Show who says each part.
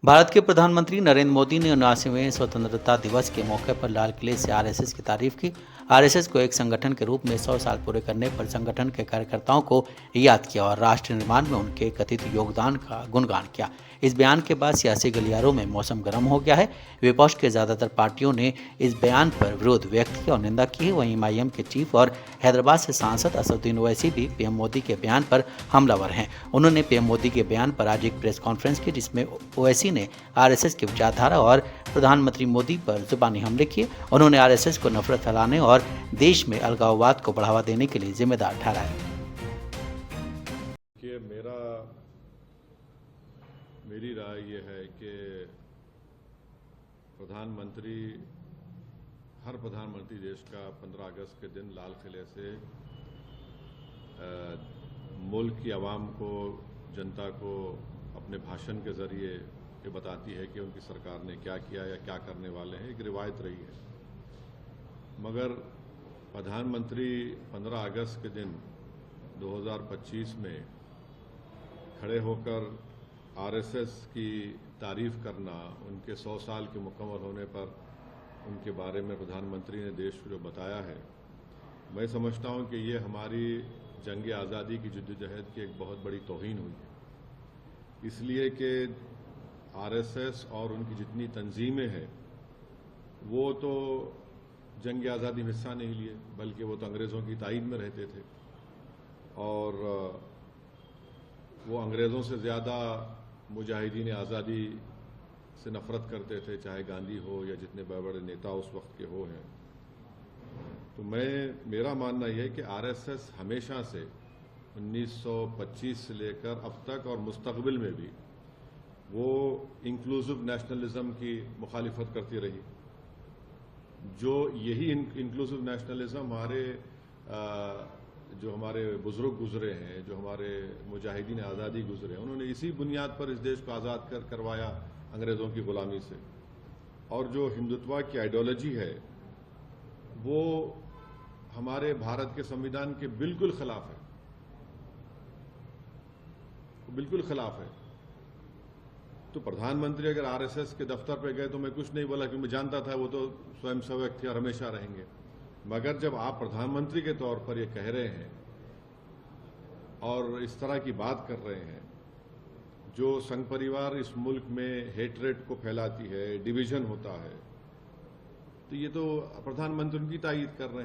Speaker 1: भारत के प्रधानमंत्री नरेंद्र मोदी ने 79वें स्वतंत्रता दिवस के मौके पर लाल किले से आरएसएस की तारीफ की। आरएसएस को एक संगठन के रूप में 100 साल पूरे करने पर संगठन के कार्यकर्ताओं को याद किया और राष्ट्र निर्माण में उनके कथित योगदान का गुणगान किया। इस बयान के बाद सियासी गलियारों में मौसम गर्म हो गया है। विपक्ष के ज़्यादातर पार्टियों ने इस बयान पर विरोध व्यक्त किया और निंदा की है। वहीं एमआईएम के चीफ और हैदराबाद से सांसद असदुद्दीन ओवैसी भी पीएम मोदी के बयान पर हमलावर हैं। उन्होंने पीएम मोदी के बयान पर आज एक प्रेस कॉन्फ्रेंस की, जिसमें ओवैसी ने आरएसएस की विचारधारा और प्रधानमंत्री मोदी पर जुबानी हमले किए। उन्होंने आरएसएस को नफरत फैलाने और देश में अलगाववाद को बढ़ावा देने के लिए जिम्मेदार ठहराया।
Speaker 2: कि मेरी राय ये है कि हर प्रधानमंत्री देश का 15 अगस्त के दिन लाल किले से मुल्क की आवाम को, जनता को अपने भाषण के जरिए ये बताती है कि उनकी सरकार ने क्या किया या क्या करने वाले हैं। एक रिवायत रही है। मगर प्रधानमंत्री 15 अगस्त के दिन 2025 में खड़े होकर आरएसएस की तारीफ करना, उनके 100 साल के मुकम्मल होने पर उनके बारे में प्रधानमंत्री ने देश को जो बताया है, मैं समझता हूं कि ये हमारी जंग आज़ादी की जद्दोजहद की एक बहुत बड़ी तौहीन हुई है। इसलिए कि आरएसएस और उनकी जितनी तंजीमें हैं वो तो जंग आज़ादी में हिस्सा नहीं लिए, बल्कि वो तो अंग्रेज़ों की तायीद में रहते थे और वो अंग्रेज़ों से ज़्यादा मुजाहिदीन आज़ादी से नफ़रत करते थे, चाहे गांधी हो या जितने बड़े बड़े नेता उस वक्त के हो हैं। तो मेरा मानना यह है कि आरएसएस हमेशा से 1925 से लेकर अब तक और मुस्तकबिल में भी वो इंक्लूसिव नेशनलिज्म की मुखालिफत करती रही। जो यही इंक्लूसिव नेशनलिज्म जो हमारे बुजुर्ग गुजरे हैं, जो हमारे मुजाहिदीन आज़ादी गुजरे हैं, उन्होंने इसी बुनियाद पर इस देश को आज़ाद करवाया अंग्रेज़ों की ग़ुलामी से। और जो हिंदुत्व की आइडियोलॉजी है वो हमारे भारत के संविधान के बिल्कुल खिलाफ है, बिल्कुल खिलाफ है। तो प्रधानमंत्री अगर आरएसएस के दफ्तर पे गए तो मैं कुछ नहीं बोला, क्योंकि मैं जानता था वो तो स्वयंसेवक थे और हमेशा रहेंगे। मगर जब आप प्रधानमंत्री के तौर पर ये कह रहे हैं और इस तरह की बात कर रहे हैं, जो संघ परिवार इस मुल्क में हेटरेट को फैलाती है, डिवीजन होता है, तो ये तो प्रधानमंत्री उनकी तायीद कर रहे हैं।